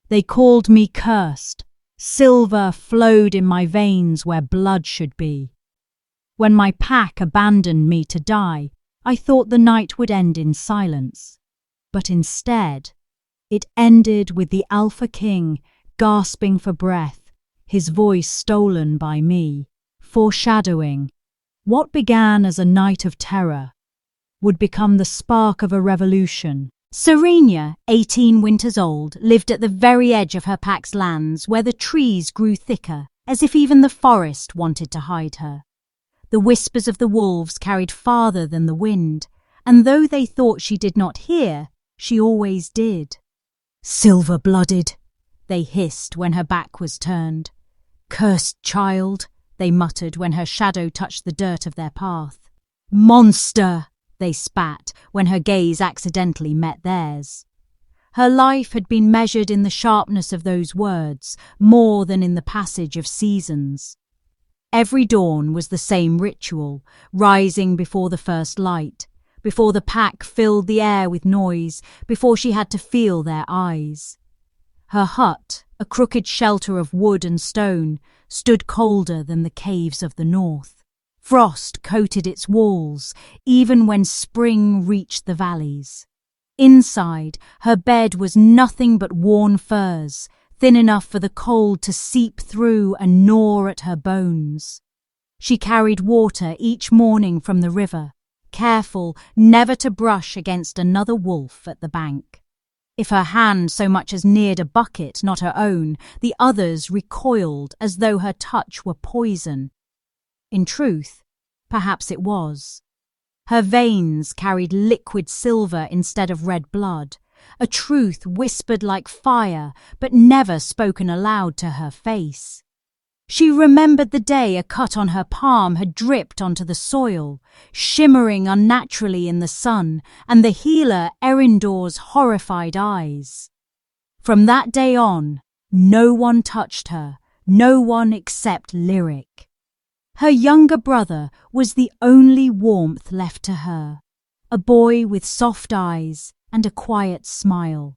They called me cursed. Silver flowed in my veins where blood should be. When my pack abandoned me to die, I thought the night would end in silence. But instead, it ended with the Alpha King gasping for breath, his voice stolen by me, foreshadowing what began as a night of terror would become the spark of a revolution. Serenya, 18 winters old, lived at the very edge of her pack's lands where the trees grew thicker, as if even the forest wanted to hide her. The whispers of the wolves carried farther than the wind, and though they thought she did not hear, she always did. "Silver-blooded," they hissed when her back was turned. "Cursed child," they muttered when her shadow touched the dirt of their path. "Monster," they spat when her gaze accidentally met theirs. Her life had been measured in the sharpness of those words, more than in the passage of seasons. Every dawn was the same ritual, rising before the first light, before the pack filled the air with noise, before she had to feel their eyes. Her hut, a crooked shelter of wood and stone, stood colder than the caves of the north. Frost coated its walls, even when spring reached the valleys. Inside, her bed was nothing but worn furs, thin enough for the cold to seep through and gnaw at her bones. She carried water each morning from the river, careful never to brush against another wolf at the bank. If her hand so much as neared a bucket not her own, the others recoiled as though her touch were poison. In truth, perhaps it was. Her veins carried liquid silver instead of red blood, a truth whispered like fire but never spoken aloud to her face. She remembered the day a cut on her palm had dripped onto the soil, shimmering unnaturally in the sun, and the healer Erindor's horrified eyes. From that day on, no one touched her, no one except Lyric. Her younger brother was the only warmth left to her, a boy with soft eyes and a quiet smile.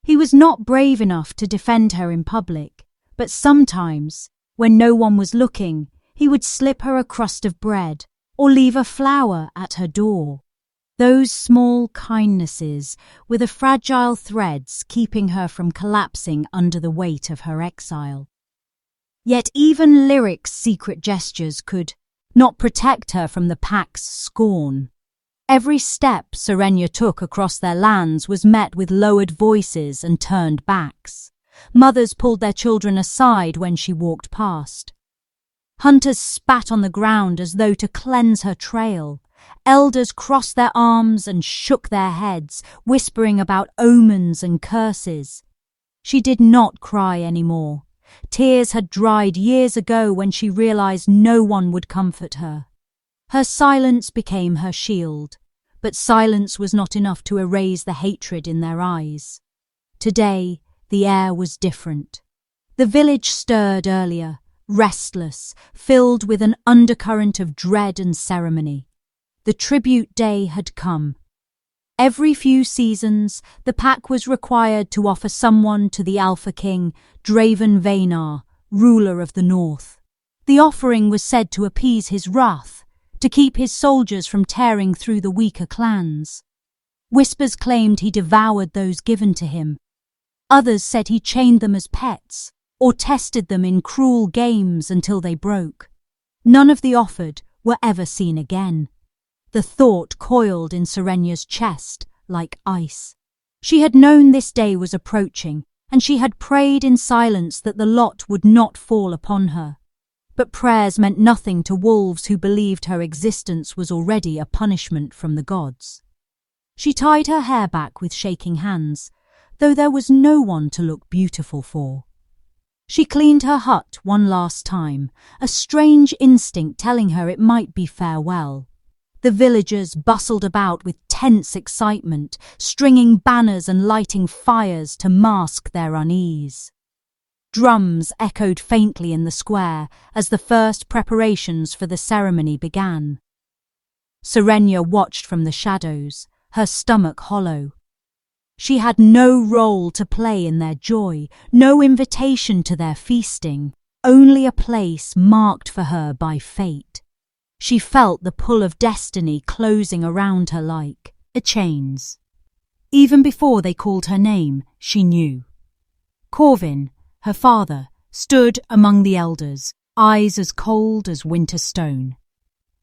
He was not brave enough to defend her in public, but sometimes, when no one was looking, he would slip her a crust of bread or leave a flower at her door. Those small kindnesses were the fragile threads keeping her from collapsing under the weight of her exile. Yet even Lyric's secret gestures could not protect her from the pack's scorn. Every step Serenya took across their lands was met with lowered voices and turned backs. Mothers pulled their children aside when she walked past. Hunters spat on the ground as though to cleanse her trail. Elders crossed their arms and shook their heads, whispering about omens and curses. She did not cry anymore. Tears had dried years ago when she realized no one would comfort her. Her silence became her shield, but silence was not enough to erase the hatred in their eyes. Today, the air was different. The village stirred earlier, restless, filled with an undercurrent of dread and ceremony. The tribute day had come. Every few seasons, the pack was required to offer someone to the Alpha King, Draven Veynar, ruler of the North. The offering was said to appease his wrath, to keep his soldiers from tearing through the weaker clans. Whispers claimed he devoured those given to him. Others said he chained them as pets, or tested them in cruel games until they broke. None of the offered were ever seen again. The thought coiled in Serenya's chest like ice. She had known this day was approaching, and she had prayed in silence that the lot would not fall upon her. But prayers meant nothing to wolves who believed her existence was already a punishment from the gods. She tied her hair back with shaking hands, though there was no one to look beautiful for. She cleaned her hut one last time, a strange instinct telling her it might be farewell. The villagers bustled about with tense excitement, stringing banners and lighting fires to mask their unease. Drums echoed faintly in the square as the first preparations for the ceremony began. Serenya watched from the shadows, her stomach hollow. She had no role to play in their joy, no invitation to their feasting, only a place marked for her by fate. She felt the pull of destiny closing around her like a chains. Even before they called her name, she knew. Corvin, her father, stood among the elders, eyes as cold as winter stone.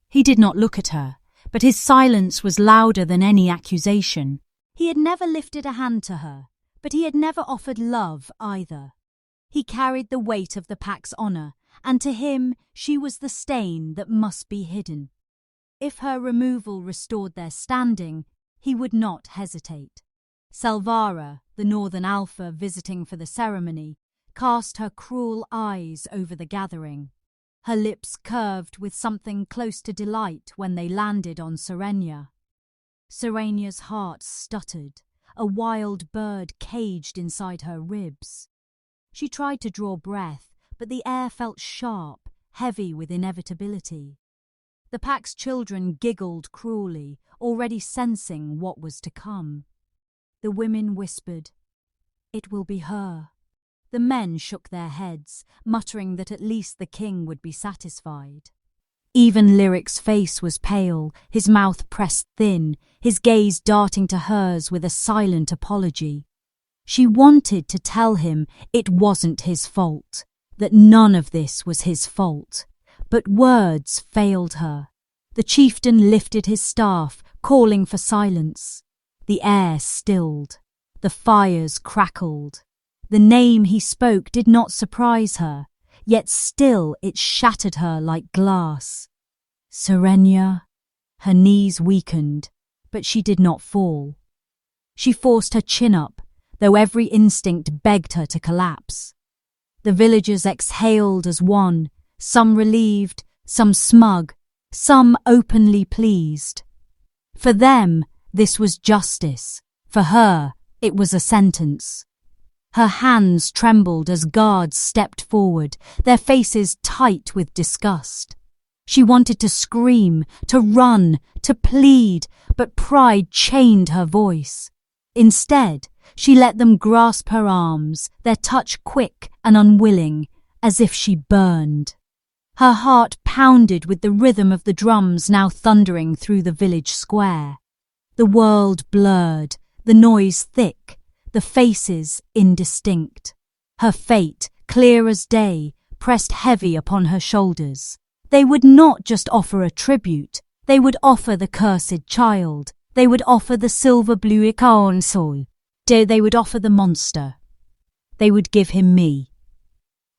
He did not look at her, but his silence was louder than any accusation. He had never lifted a hand to her, but he had never offered love either. He carried the weight of the pack's honour, and to him she was the stain that must be hidden. If her removal restored their standing, he would not hesitate. Salvara, the Northern Alpha visiting for the ceremony, cast her cruel eyes over the gathering. Her lips curved with something close to delight when they landed on Serenya. Serenya's heart stuttered, a wild bird caged inside her ribs. She tried to draw breath, but the air felt sharp, heavy with inevitability. The pack's children giggled cruelly, already sensing what was to come. The women whispered, "It will be her." The men shook their heads, muttering that at least the king would be satisfied. Even Lyric's face was pale, his mouth pressed thin, his gaze darting to hers with a silent apology. She wanted to tell him it wasn't his fault, that none of this was his fault, but words failed her. The chieftain lifted his staff, calling for silence. The air stilled. The fires crackled. The name he spoke did not surprise her, yet still it shattered her like glass. Serenya. Her knees weakened, but she did not fall. She forced her chin up, though every instinct begged her to collapse. The villagers exhaled as one, some relieved, some smug, some openly pleased. For them, this was justice. For her, it was a sentence. Her hands trembled as guards stepped forward, their faces tight with disgust. She wanted to scream, to run, to plead, but pride chained her voice. Instead, she let them grasp her arms, their touch quick and unwilling, as if she burned. Her heart pounded with the rhythm of the drums now thundering through the village square. The world blurred, the noise thick, the faces indistinct. Her fate, clear as day, pressed heavy upon her shoulders. They would not just offer a tribute, they would offer the cursed child, they would offer the silver-blue Ikaon soul, they would offer the monster. They would give him me.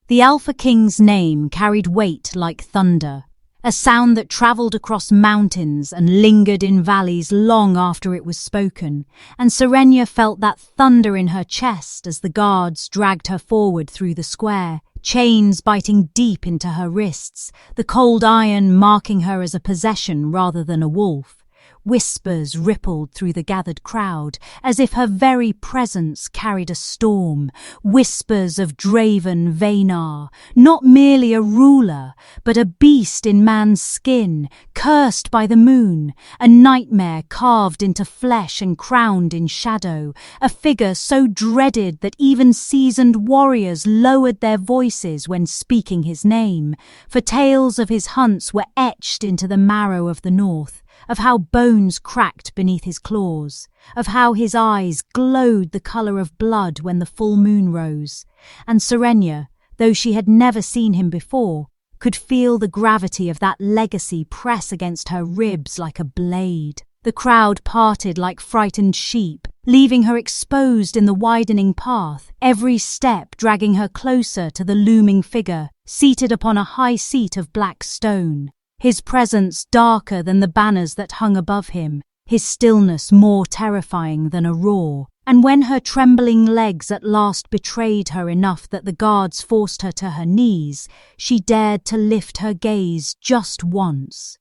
The Alpha King's name carried weight like thunder, a sound that travelled across mountains and lingered in valleys long after it was spoken, and Serenya felt that thunder in her chest as the guards dragged her forward through the square, chains biting deep into her wrists, the cold iron marking her as a possession rather than a wolf. Whispers rippled through the gathered crowd, as if her very presence carried a storm. Whispers of Draven Veynar, not merely a ruler, but a beast in man's skin, cursed by the moon, a nightmare carved into flesh and crowned in shadow, a figure so dreaded that even seasoned warriors lowered their voices when speaking his name, for tales of his hunts were etched into the marrow of the north. Of how bones cracked beneath his claws, of how his eyes glowed the colour of blood when the full moon rose, and Serenya, though she had never seen him before, could feel the gravity of that legacy press against her ribs like a blade. The crowd parted like frightened sheep, leaving her exposed in the widening path, every step dragging her closer to the looming figure, seated upon a high seat of black stone. His presence darker than the banners that hung above him, his stillness more terrifying than a roar. And when her trembling legs at last betrayed her enough that the guards forced her to her knees, she dared to lift her gaze just once.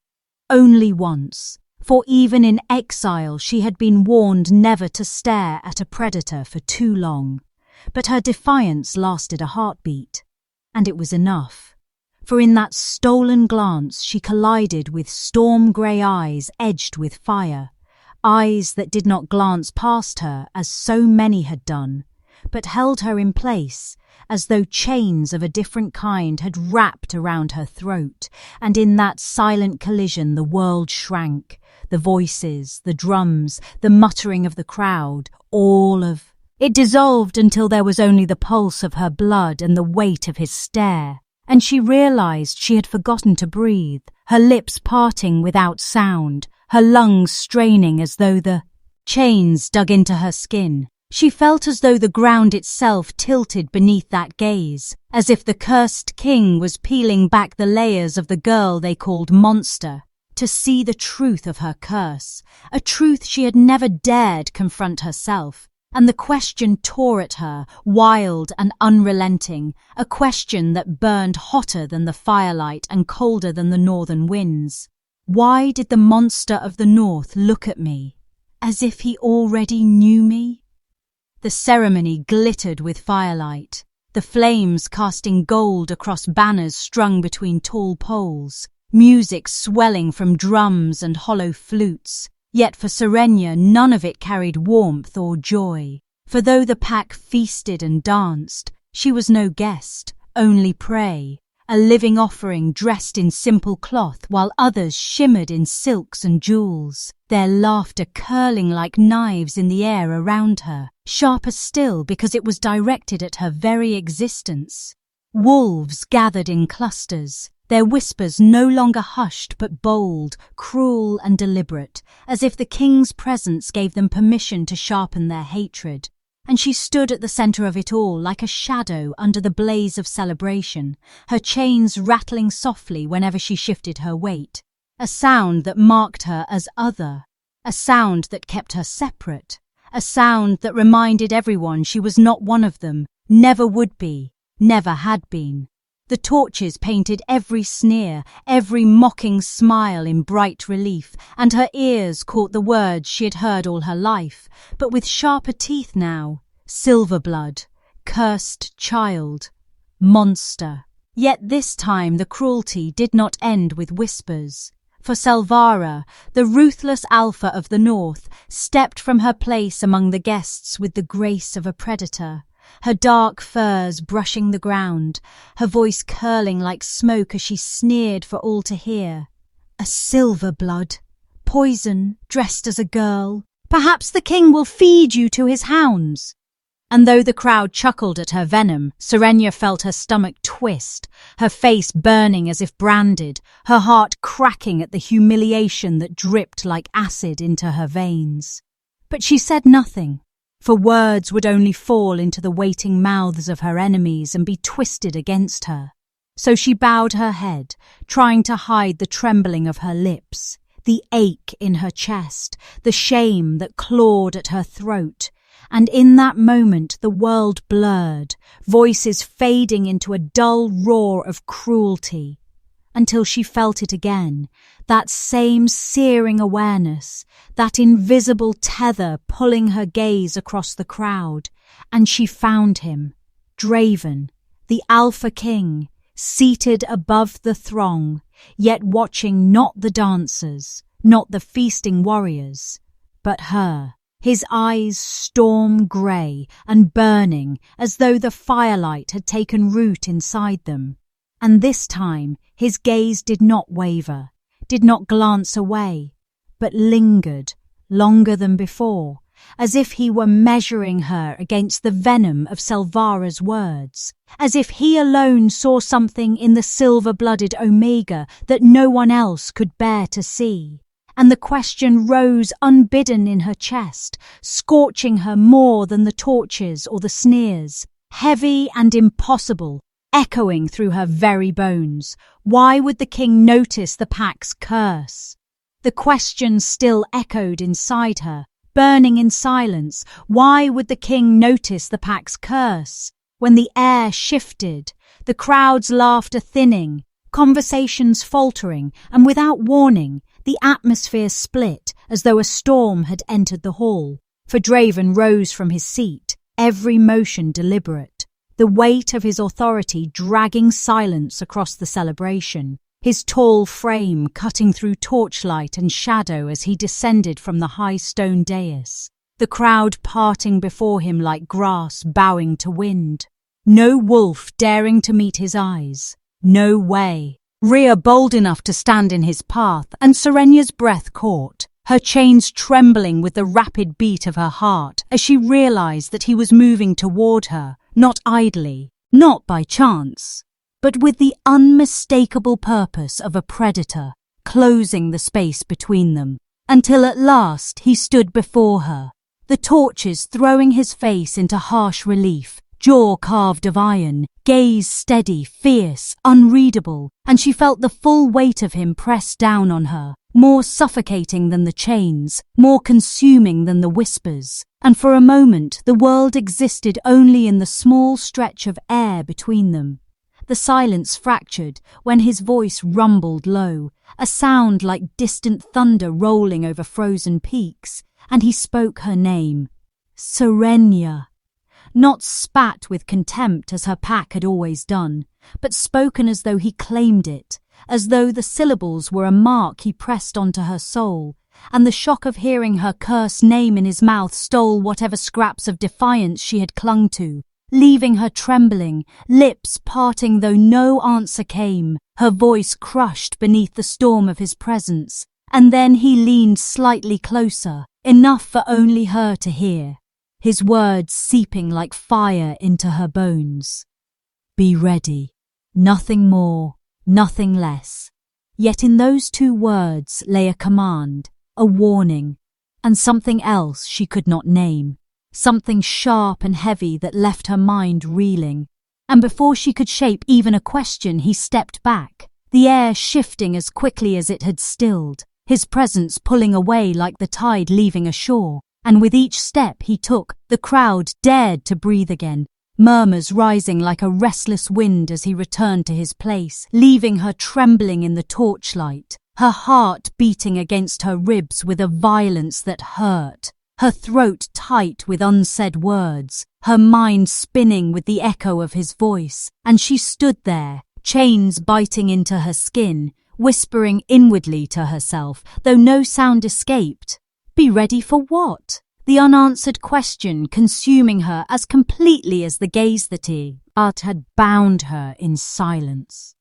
Only once, for even in exile she had been warned never to stare at a predator for too long. But her defiance lasted a heartbeat, and it was enough. For in that stolen glance she collided with storm-grey eyes edged with fire, eyes that did not glance past her as so many had done, but held her in place, as though chains of a different kind had wrapped around her throat, and in that silent collision the world shrank, the voices, the drums, the muttering of the crowd, it dissolved until there was only the pulse of her blood and the weight of his stare, and she realized she had forgotten to breathe, her lips parting without sound, her lungs straining as though the chains dug into her skin. She felt as though the ground itself tilted beneath that gaze, as if the cursed king was peeling back the layers of the girl they called monster, to see the truth of her curse, a truth she had never dared confront herself. And the question tore at her, wild and unrelenting, a question that burned hotter than the firelight and colder than the northern winds. Why did the monster of the north look at me, as if he already knew me? The ceremony glittered with firelight, the flames casting gold across banners strung between tall poles, music swelling from drums and hollow flutes. Yet for Serenya none of it carried warmth or joy, for though the pack feasted and danced, she was no guest, only prey, a living offering dressed in simple cloth while others shimmered in silks and jewels, their laughter curling like knives in the air around her, sharper still because it was directed at her very existence. Wolves gathered in clusters, their whispers no longer hushed but bold, cruel and deliberate, as if the king's presence gave them permission to sharpen their hatred. And she stood at the centre of it all like a shadow under the blaze of celebration, her chains rattling softly whenever she shifted her weight, a sound that marked her as other, a sound that kept her separate, a sound that reminded everyone she was not one of them, never would be, never had been. The torches painted every sneer, every mocking smile in bright relief, and her ears caught the words she had heard all her life, but with sharper teeth now: silver blood, cursed child, monster. Yet this time the cruelty did not end with whispers. For Selvara, the ruthless alpha of the north, stepped from her place among the guests with the grace of a predator, her dark furs brushing the ground, her voice curling like smoke as she sneered for all to hear. A silver blood, poison, dressed as a girl. Perhaps the king will feed you to his hounds. And though the crowd chuckled at her venom, Serenya felt her stomach twist, her face burning as if branded, her heart cracking at the humiliation that dripped like acid into her veins. But she said nothing, for words would only fall into the waiting mouths of her enemies and be twisted against her. So she bowed her head, trying to hide the trembling of her lips, the ache in her chest, the shame that clawed at her throat. And in that moment the world blurred, voices fading into a dull roar of cruelty, until she felt it again, that same searing awareness, that invisible tether pulling her gaze across the crowd, and she found him, Draven, the Alpha King, seated above the throng, yet watching not the dancers, not the feasting warriors, but her, his eyes storm grey and burning as though the firelight had taken root inside them. And this time his gaze did not waver, did not glance away, but lingered longer than before, as if he were measuring her against the venom of Selvara's words, as if he alone saw something in the silver-blooded Omega that no one else could bear to see. And the question rose unbidden in her chest, scorching her more than the torches or the sneers, heavy and impossible, echoing through her very bones. Why would the king notice the pack's curse? The question still echoed inside her, burning in silence. Why would the king notice the pack's curse? When the air shifted, the crowd's laughter thinning, conversations faltering, and without warning, the atmosphere split as though a storm had entered the hall. For Draven rose from his seat, every motion deliberate, the weight of his authority dragging silence across the celebration. his tall frame cutting through torchlight and shadow as he descended from the high stone dais, the crowd parting before him like grass bowing to wind. No wolf daring to meet his eyes. No way. Rhea bold enough to stand in his path, and Serenya's breath caught, her chains trembling with the rapid beat of her heart as she realized that he was moving toward her, not idly, not by chance, but with the unmistakable purpose of a predator, closing the space between them, until at last he stood before her, the torches throwing his face into harsh relief, jaw carved of iron, gaze steady, fierce, unreadable, and she felt the full weight of him press down on her, more suffocating than the chains, more consuming than the whispers. And for a moment the world existed only in the small stretch of air between them. The silence fractured when his voice rumbled low, a sound like distant thunder rolling over frozen peaks, and he spoke her name. Serenya. Not spat with contempt as her pack had always done, but spoken as though he claimed it, as though the syllables were a mark he pressed onto her soul, and the shock of hearing her cursed name in his mouth stole whatever scraps of defiance she had clung to, leaving her trembling, lips parting though no answer came, her voice crushed beneath the storm of his presence. And then he leaned slightly closer, enough for only her to hear, his words seeping like fire into her bones. Be ready. Nothing more, nothing less. Yet in those two words lay a command, a warning, and something else she could not name, something sharp and heavy that left her mind reeling. And before she could shape even a question, he stepped back, the air shifting as quickly as it had stilled, his presence pulling away like the tide leaving a shore. And with each step he took, the crowd dared to breathe again, murmurs rising like a restless wind as he returned to his place, leaving her trembling in the torchlight, her heart beating against her ribs with a violence that hurt, her throat tight with unsaid words, her mind spinning with the echo of his voice, and she stood there, chains biting into her skin, whispering inwardly to herself, though no sound escaped. Be ready for what? The unanswered question consuming her as completely as the gaze that he had bound her in silence.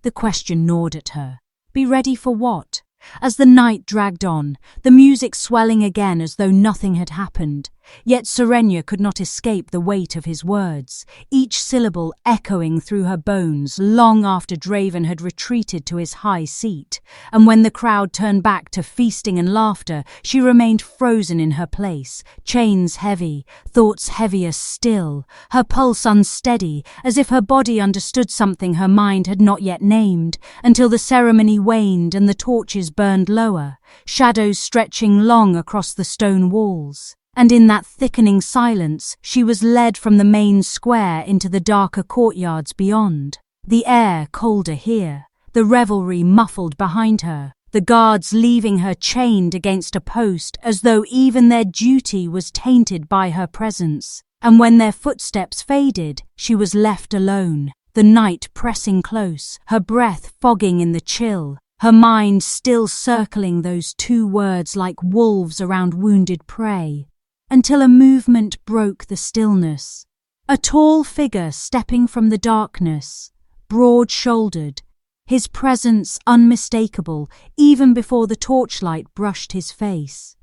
The question gnawed at her. Be ready for what? As the night dragged on, the music swelling again as though nothing had happened, yet Serenya could not escape the weight of his words, each syllable echoing through her bones long after Draven had retreated to his high seat, and when the crowd turned back to feasting and laughter, she remained frozen in her place, chains heavy, thoughts heavier still, her pulse unsteady, as if her body understood something her mind had not yet named, until the ceremony waned and the torches burned lower, shadows stretching long across the stone walls. And in that thickening silence, she was led from the main square into the darker courtyards beyond. The air colder here, the revelry muffled behind her, the guards leaving her chained against a post as though even their duty was tainted by her presence. And when their footsteps faded, she was left alone, the night pressing close, her breath fogging in the chill, her mind still circling those two words like wolves around wounded prey, until a movement broke the stillness. A tall figure stepping from the darkness, broad-shouldered, his presence unmistakable even before the torchlight brushed his face.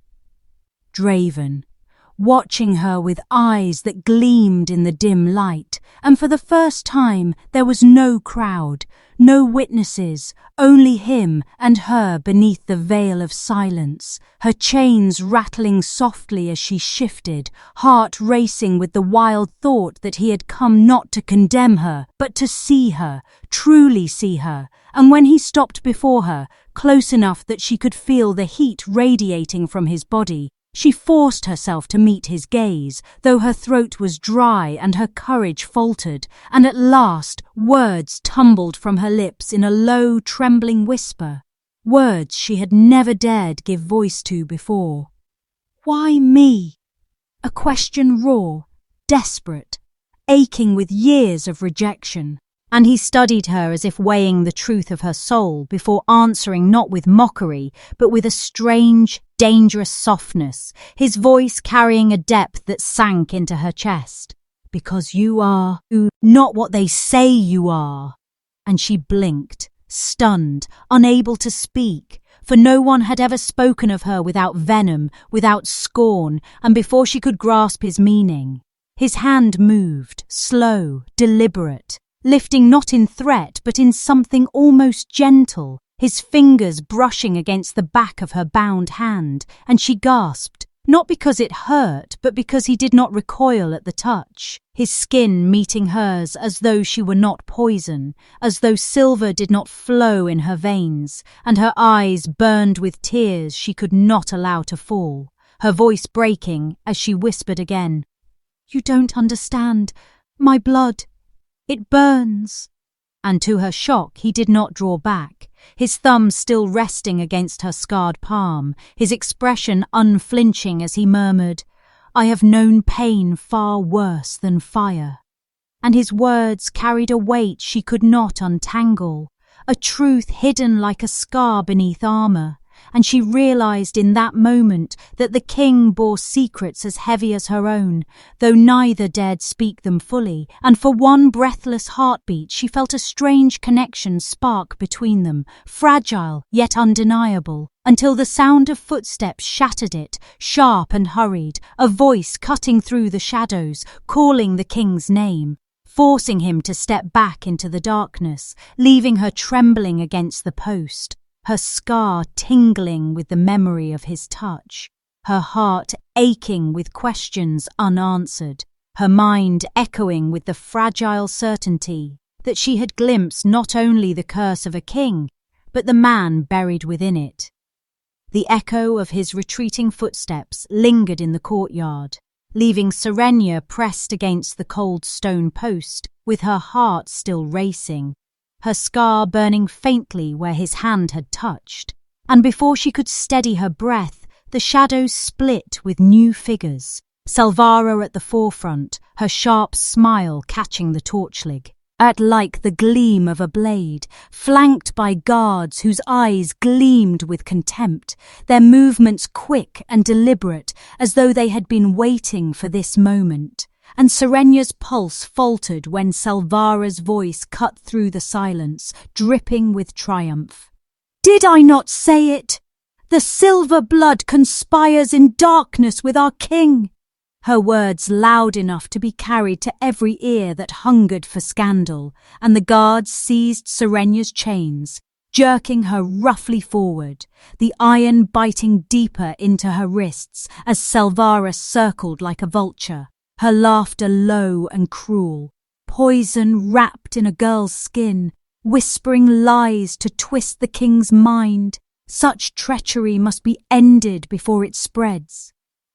Draven, watching her with eyes that gleamed in the dim light, and for the first time there was no crowd, no witnesses, only him and her beneath the veil of silence, her chains rattling softly as she shifted, heart racing with the wild thought that he had come not to condemn her, but to see her, truly see her, and when he stopped before her, close enough that she could feel the heat radiating from his body, she forced herself to meet his gaze, though her throat was dry and her courage faltered, and at last words tumbled from her lips in a low, trembling whisper, words she had never dared give voice to before. Why me? A question raw, desperate, aching with years of rejection. And he studied her as if weighing the truth of her soul before answering, not with mockery, but with a strange, dangerous softness, his voice carrying a depth that sank into her chest. "Because you are not what they say you are." And she blinked, stunned, unable to speak, for no one had ever spoken of her without venom, without scorn, and before she could grasp his meaning. His hand moved, slow, deliberate, lifting not in threat but in something almost gentle, his fingers brushing against the back of her bound hand, and she gasped, not because it hurt, but because he did not recoil at the touch, his skin meeting hers as though she were not poison, as though silver did not flow in her veins, and her eyes burned with tears she could not allow to fall, her voice breaking as she whispered again, "You don't understand. My blood. It burns." And to her shock, he did not draw back, his thumb still resting against her scarred palm, his expression unflinching as he murmured, "I have known pain far worse than fire." And his words carried a weight she could not untangle, a truth hidden like a scar beneath armor, and she realized in that moment that the king bore secrets as heavy as her own, though neither dared speak them fully, and for one breathless heartbeat she felt a strange connection spark between them, fragile yet undeniable, until the sound of footsteps shattered it, sharp and hurried, a voice cutting through the shadows, calling the king's name, forcing him to step back into the darkness, leaving her trembling against the post, her scar tingling with the memory of his touch, her heart aching with questions unanswered, her mind echoing with the fragile certainty that she had glimpsed not only the curse of a king, but the man buried within it. The echo of his retreating footsteps lingered in the courtyard, leaving Serenya pressed against the cold stone post, with her heart still racing, her scar burning faintly where his hand had touched, and before she could steady her breath, the shadows split with new figures, Salvara at the forefront, her sharp smile catching the torchlight, like the gleam of a blade, flanked by guards whose eyes gleamed with contempt, their movements quick and deliberate, as though they had been waiting for this moment. And Serenya's pulse faltered when Salvara's voice cut through the silence, dripping with triumph. "Did I not say it? The silver blood conspires in darkness with our king." Her words loud enough to be carried to every ear that hungered for scandal, and the guards seized Serenya's chains, jerking her roughly forward, the iron biting deeper into her wrists as Salvara circled like a vulture, her laughter low and cruel, poison wrapped in a girl's skin, whispering lies to twist the king's mind. Such treachery must be ended before it spreads.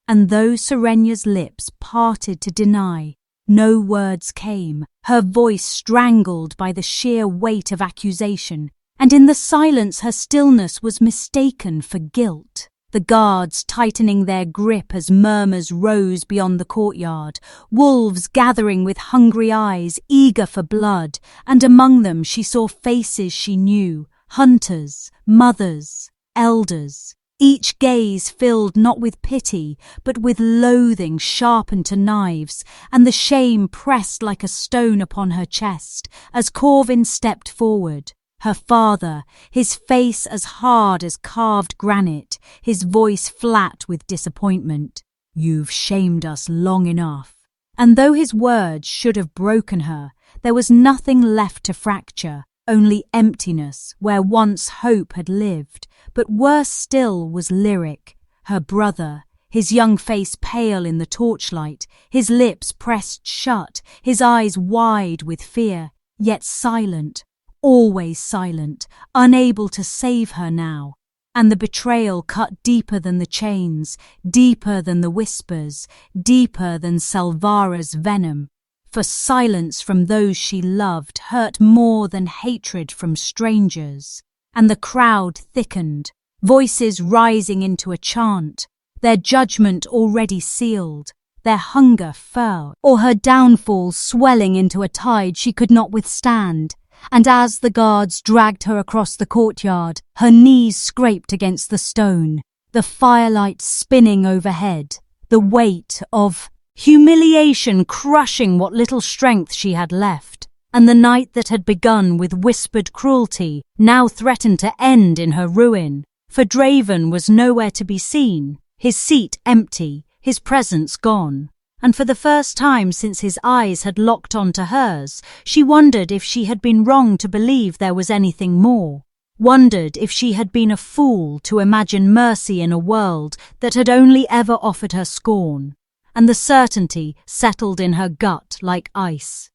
And though Serenya's lips parted to deny, no words came, her voice strangled by the sheer weight of accusation, and in the silence her stillness was mistaken for guilt. The guards tightening their grip as murmurs rose beyond the courtyard, wolves gathering with hungry eyes, eager for blood, and among them she saw faces she knew, hunters, mothers, elders, each gaze filled not with pity, but with loathing sharpened to knives, and the shame pressed like a stone upon her chest as Corvin stepped forward. Her father, his face as hard as carved granite, his voice flat with disappointment. "You've shamed us long enough." And though his words should have broken her, there was nothing left to fracture, only emptiness where once hope had lived. But worse still was Lyric, her brother, his young face pale in the torchlight, his lips pressed shut, his eyes wide with fear, yet silent. Always silent, unable to save her now, and the betrayal cut deeper than the chains, deeper than the whispers, deeper than Salvara's venom. For silence from those she loved hurt more than hatred from strangers, and the crowd thickened, voices rising into a chant, their judgment already sealed, their hunger fell, or her downfall swelling into a tide she could not withstand. And as the guards dragged her across the courtyard, her knees scraped against the stone, the firelight spinning overhead, the weight of humiliation crushing what little strength she had left, and the night that had begun with whispered cruelty now threatened to end in her ruin. For Draven was nowhere to be seen, his seat empty, his presence gone. And for the first time since his eyes had locked onto hers, she wondered if she had been wrong to believe there was anything more. Wondered if she had been a fool to imagine mercy in a world that had only ever offered her scorn. And the certainty settled in her gut like ice.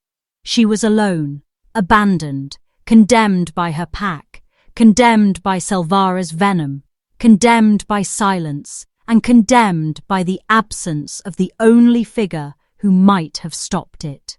She was alone, abandoned, condemned by her pack, condemned by Selvara's venom, condemned by silence, and condemned by the absence of the only figure who might have stopped it.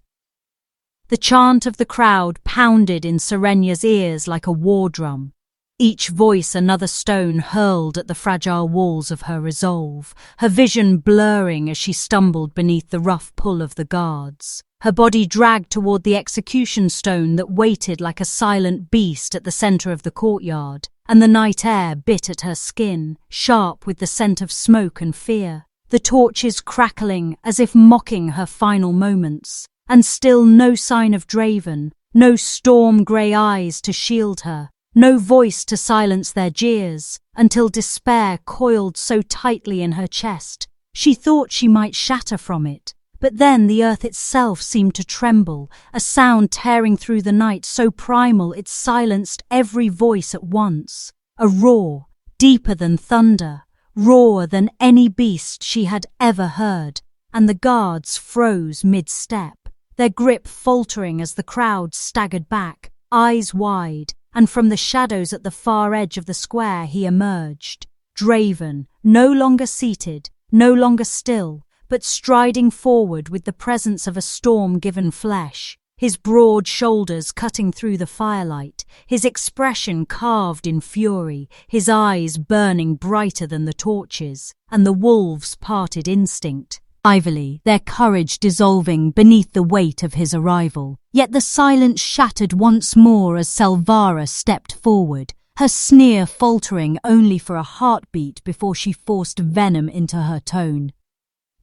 The chant of the crowd pounded in Serenya's ears like a war drum, each voice another stone hurled at the fragile walls of her resolve, her vision blurring as she stumbled beneath the rough pull of the guards. Her body dragged toward the execution stone that waited like a silent beast at the center of the courtyard, and the night air bit at her skin, sharp with the scent of smoke and fear, the torches crackling as if mocking her final moments, and still no sign of Draven, no storm-grey eyes to shield her, no voice to silence their jeers, until despair coiled so tightly in her chest, she thought she might shatter from it. But then the earth itself seemed to tremble, a sound tearing through the night so primal it silenced every voice at once. A roar, deeper than thunder, roarer than any beast she had ever heard, and the guards froze mid-step, their grip faltering as the crowd staggered back, eyes wide, and from the shadows at the far edge of the square he emerged, Draven, no longer seated, no longer still, but striding forward with the presence of a storm-given flesh, his broad shoulders cutting through the firelight, his expression carved in fury, his eyes burning brighter than the torches, and the wolves parted instinct, ivorily, their courage dissolving beneath the weight of his arrival. Yet the silence shattered once more as Selvara stepped forward, her sneer faltering only for a heartbeat before she forced venom into her tone.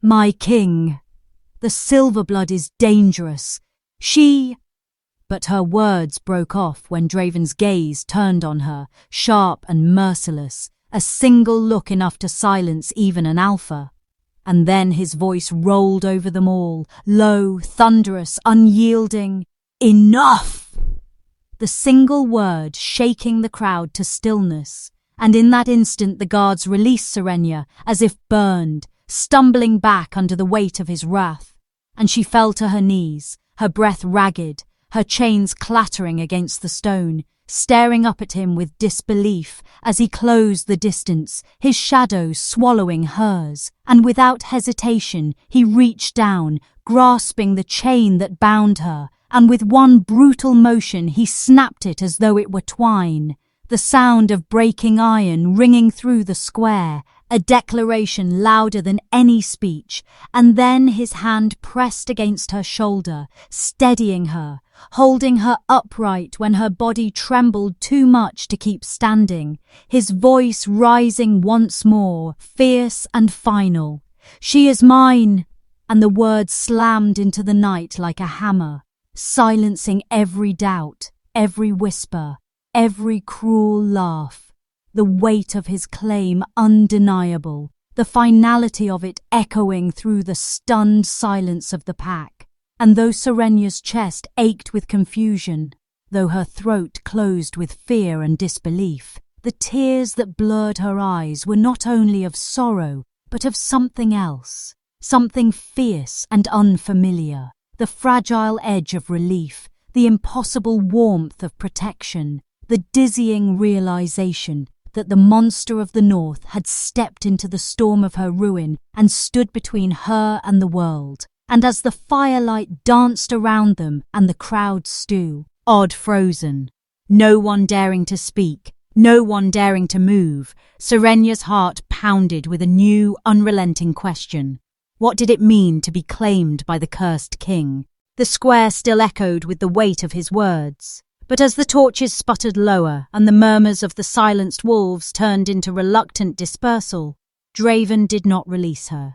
"My king, the Silverblood is dangerous. She—" But her words broke off when Draven's gaze turned on her, sharp and merciless, a single look enough to silence even an alpha. And then his voice rolled over them all, low, thunderous, unyielding. "Enough!" The single word shaking the crowd to stillness, and in that instant the guards released Serenya as if burned, stumbling back under the weight of his wrath, and she fell to her knees, her breath ragged, her chains clattering against the stone, staring up at him with disbelief as he closed the distance, his shadow swallowing hers, and without hesitation he reached down, grasping the chain that bound her, and with one brutal motion he snapped it as though it were twine, the sound of breaking iron ringing through the square, a declaration louder than any speech, and then his hand pressed against her shoulder, steadying her, holding her upright when her body trembled too much to keep standing, his voice rising once more, fierce and final. "She is mine!" And the words slammed into the night like a hammer, silencing every doubt, every whisper, every cruel laugh. The weight of his claim undeniable, the finality of it echoing through the stunned silence of the pack. And though Serenya's chest ached with confusion, though her throat closed with fear and disbelief, the tears that blurred her eyes were not only of sorrow, but of something else, something fierce and unfamiliar, the fragile edge of relief, the impossible warmth of protection, the dizzying realization that the monster of the north had stepped into the storm of her ruin and stood between her and the world. And as the firelight danced around them and the crowd stew, odd frozen, no one daring to speak, no one daring to move, Serenya's heart pounded with a new, unrelenting question. What did it mean to be claimed by the cursed king? The square still echoed with the weight of his words. But as the torches sputtered lower and the murmurs of the silenced wolves turned into reluctant dispersal, Draven did not release her.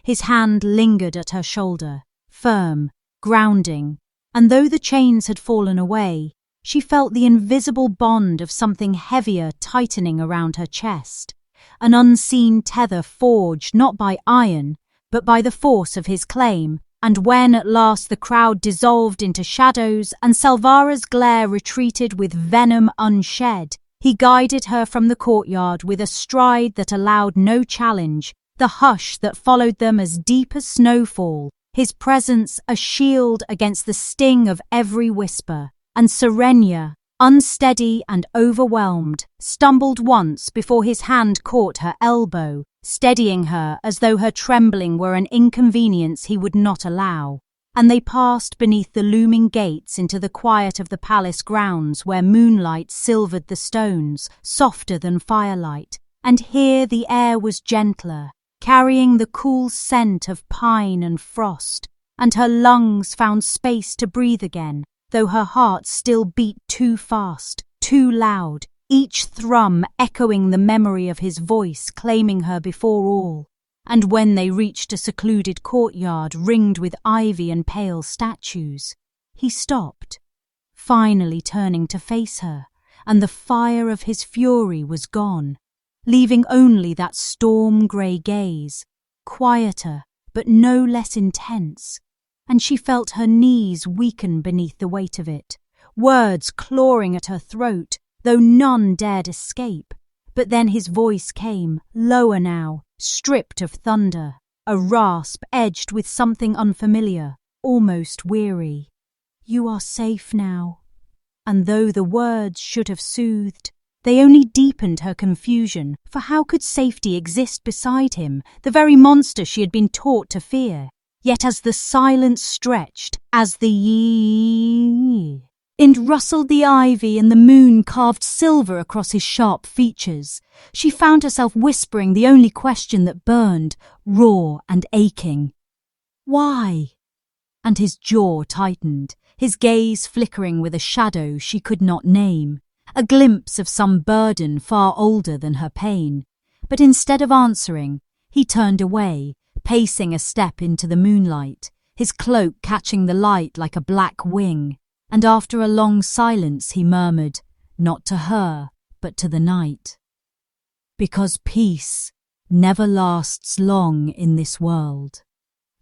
His hand lingered at her shoulder, firm, grounding, and though the chains had fallen away, she felt the invisible bond of something heavier tightening around her chest, an unseen tether forged not by iron, but by the force of his claim. And when at last the crowd dissolved into shadows and Salvara's glare retreated with venom unshed, he guided her from the courtyard with a stride that allowed no challenge, the hush that followed them as deep as snowfall, his presence a shield against the sting of every whisper. And Serenya, unsteady and overwhelmed, stumbled once before his hand caught her elbow, steadying her as though her trembling were an inconvenience he would not allow. And they passed beneath the looming gates into the quiet of the palace grounds where moonlight silvered the stones, softer than firelight. And here the air was gentler, carrying the cool scent of pine and frost, and her lungs found space to breathe again, though her heart still beat too fast, too loud, each thrum echoing the memory of his voice claiming her before all. And when they reached a secluded courtyard ringed with ivy and pale statues, he stopped, finally turning to face her, and the fire of his fury was gone, leaving only that storm-grey gaze, quieter but no less intense. And she felt her knees weaken beneath the weight of it, words clawing at her throat, though none dared escape. But then his voice came, lower now, stripped of thunder, a rasp edged with something unfamiliar, almost weary. "You are safe now." And though the words should have soothed, they only deepened her confusion, for how could safety exist beside him, the very monster she had been taught to fear? Yet as the silence stretched, as the wind rustled the ivy and the moon carved silver across his sharp features, she found herself whispering the only question that burned, raw and aching. "Why?" And his jaw tightened, his gaze flickering with a shadow she could not name, a glimpse of some burden far older than her pain. But instead of answering, he turned away, pacing a step into the moonlight, his cloak catching the light like a black wing. And after a long silence he murmured, not to her, but to the night, "Because peace never lasts long in this world."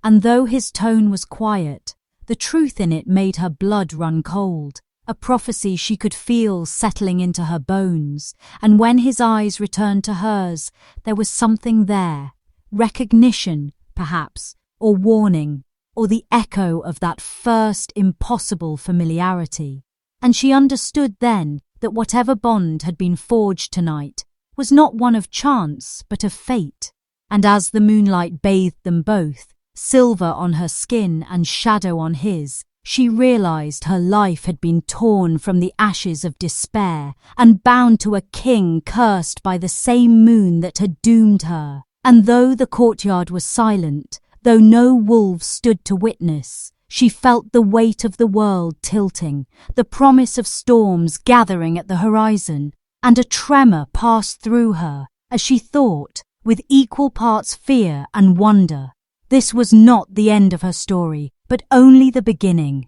And though his tone was quiet, the truth in it made her blood run cold, a prophecy she could feel settling into her bones. And when his eyes returned to hers, there was something there, recognition, perhaps, or warning, or the echo of that first impossible familiarity. And she understood then that whatever bond had been forged tonight was not one of chance but of fate. And as the moonlight bathed them both, silver on her skin and shadow on his, she realized her life had been torn from the ashes of despair and bound to a king cursed by the same moon that had doomed her. And though the courtyard was silent, though no wolves stood to witness, she felt the weight of the world tilting, the promise of storms gathering at the horizon, and a tremor passed through her as she thought, with equal parts fear and wonder, this was not the end of her story, but only the beginning.